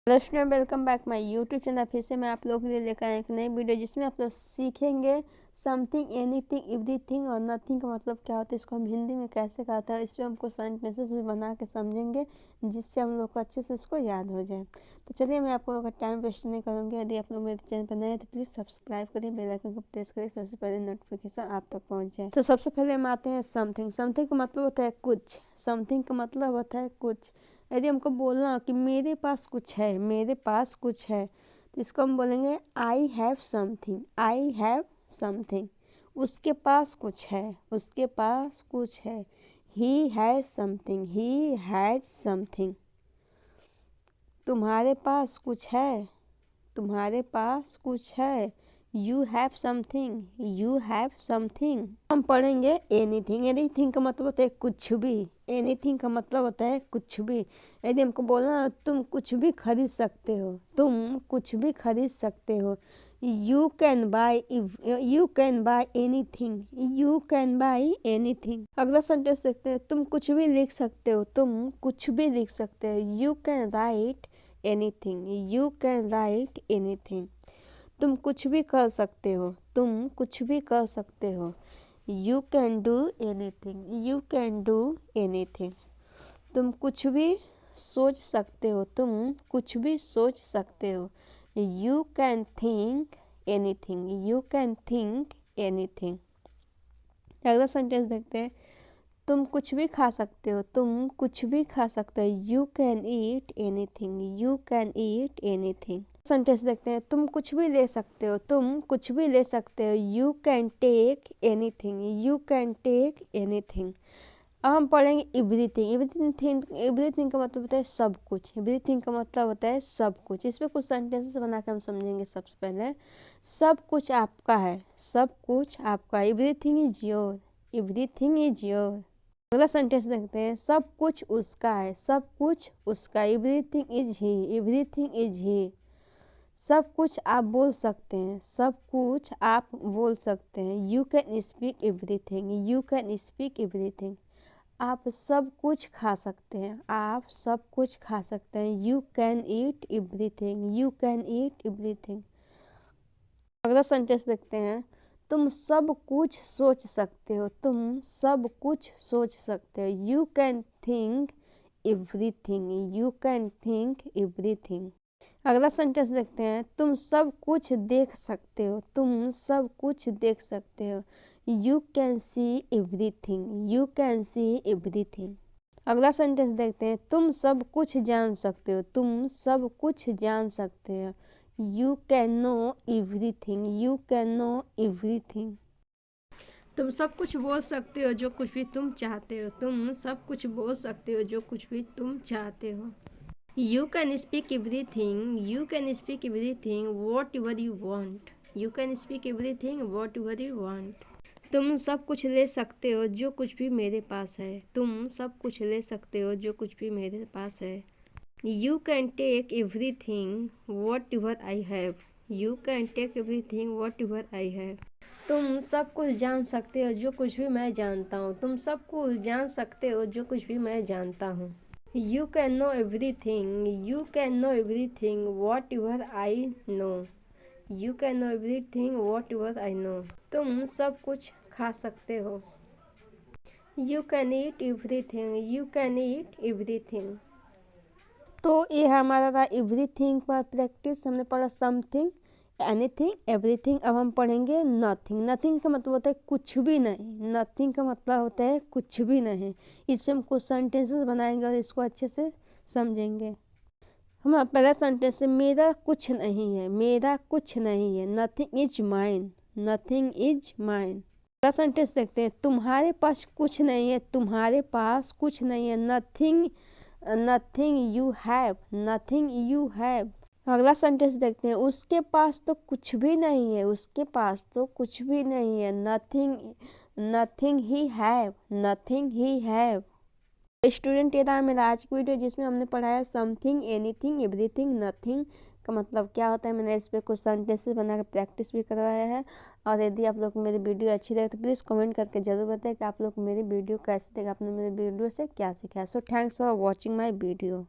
Hello student, welcome back my YouTube channel. फिर से मैं आप लोगों के लिए लेकर आया एक नई वीडियो जिसमें आप लोग सीखेंगे समथिंग, एनीथिंग, एवरीथिंग और नथिंग का मतलब क्या होता है, इसको हम हिंदी में कैसे कहते हैं। इसमें हमको सेंटेंसेस भी बना के समझेंगे जिससे हम लोग को अच्छे से इसको याद हो जाए। तो चलिए, मैं आप लोगों का टाइम वेस्ट नहीं करूँगी। यदि आप लोग मेरे चैनल पर नए हैं तो प्लीज़ सब्सक्राइब करिए, बेल आइकन को प्रेस करिए, सबसे पहले नोटिफिकेशन आप तक पहुँच जाए। तो सबसे पहले हम आते हैं समथिंग। समथिंग का मतलब होता है कुछ। समथिंग का मतलब होता है कुछ। यदि हमको बोलना कि मेरे पास कुछ है, मेरे पास कुछ है, तो इसको हम बोलेंगे I have something, I have something. उसके पास कुछ है, उसके पास कुछ है। He has something, he has something. तुम्हारे पास कुछ है, तुम्हारे पास कुछ है। You have something, you have something. हम पढ़ेंगे एनीथिंग। एनीथिंग का मतलब होता है कुछ भी। एनीथिंग का मतलब होता है कुछ भी। यदि हमको बोलना तुम कुछ भी खरीद सकते हो, तुम कुछ भी खरीद सकते हो। You can buy, you can buy anything, you can buy anything. अगला सेंटेंस देखते हैं। तुम कुछ भी लिख सकते हो, तुम कुछ भी लिख सकते हो। You can write anything, you can write anything. तुम कुछ भी कर सकते हो, तुम कुछ भी कर सकते हो। You can do anything, you can do anything. तुम कुछ भी सोच सकते हो, तुम कुछ भी सोच सकते हो। You can think anything, you can think anything. अगला सेंटेंस देखते हैं। तुम कुछ भी खा सकते हो, तुम कुछ भी खा सकते हो। You can eat anything, you can eat anything. Sentence देखते हैं। तुम कुछ भी ले सकते हो, तुम कुछ भी ले सकते हो। You can take anything, you can take anything. अब हम पढ़ेंगे एवरीथिंग। एवरीथिंग, एवरीथिंग का मतलब होता है सब कुछ। एवरीथिंग का मतलब होता है सब कुछ। इस पर कुछ सेंटेंसेस बना के हम समझेंगे। सबसे पहले, सब कुछ आपका है, सब कुछ आपका। Everything is your, everything is your. अगला सेंटेंस देखते हैं। सब कुछ उसका है, सब कुछ उसका। Everything is he, everything is he. सब कुछ आप बोल सकते हैं, सब कुछ आप बोल सकते हैं। You can speak everything, you can speak everything. आप सब कुछ खा सकते हैं, आप सब कुछ खा सकते हैं। You can eat everything, you can eat everything. अगला सेंटेंस देखते हैं। तुम सब कुछ सोच सकते हो, तुम सब कुछ सोच सकते हो। You can think everything, you can think everything. अगला सेंटेंस देखते हैं। तुम सब कुछ देख सकते हो, तुम सब कुछ देख सकते हो। You can see everything, you can see everything. अगला सेंटेंस देखते हैं। तुम सब कुछ जान सकते हो, तुम सब कुछ जान सकते हो। You can know everything, you can know everything. तुम सब कुछ बोल सकते हो जो कुछ भी तुम चाहते हो, तुम सब कुछ बोल सकते हो जो कुछ भी तुम चाहते हो। You can speak everything, you can speak everything whatever you want, you can speak everything whatever you want। तुम सब कुछ ले सकते हो जो कुछ भी मेरे पास है, तुम सब कुछ ले सकते हो जो कुछ भी मेरे पास है। You can take everything whatever I have, you can take everything whatever I have। तुम सब कुछ जान सकते हो जो कुछ भी मैं जानता हूँ, तुम सब कुछ जान सकते हो जो कुछ भी मैं जानता हूँ। You can know everything, you can know everything whatever I know, you can know everything whatever I know। तुम सब कुछ खा सकते हो। You can eat everything, you can eat everything। तो ये हमारा था एवरीथिंग पर प्रैक्टिस। हमने पढ़ा समथिंग, एनीथिंग, एवरीथिंग। अब हम पढ़ेंगे नथिंग। नथिंग का मतलब होता है कुछ भी नहीं। नथिंग का मतलब होता है कुछ भी नहीं। इस पर हम कुछ सेंटेंसेस बनाएंगे और इसको अच्छे से समझेंगे। हम पहला सेंटेंस है। मेरा कुछ नहीं है, मेरा कुछ नहीं है। Nothing is mine, nothing is mine. अगला सेंटेंस देखते हैं। तुम्हारे पास कुछ नहीं है, तुम्हारे पास कुछ नहीं है। Nothing, nothing you have, nothing you have. अगला सेंटेंस देखते हैं। उसके पास तो कुछ भी नहीं है, उसके पास तो कुछ भी नहीं है। Nothing, nothing he have, nothing he have. Student, ये था मेरा आज की वीडियो जिसमें हमने पढ़ाया समथिंग, एनीथिंग, एवरीथिंग, नथिंग का मतलब क्या होता है। मैंने इस पर कुछ सेंटेंसेस बना कर प्रैक्टिस भी करवाया है। और यदि आप लोग को मेरी वीडियो अच्छी लगे तो प्लीज़ कमेंट करके जरूर बताएं कि आप लोग को मेरी वीडियो कैसी लगी, आपने मेरी वीडियो से क्या सीखा। So thanks for watching my video.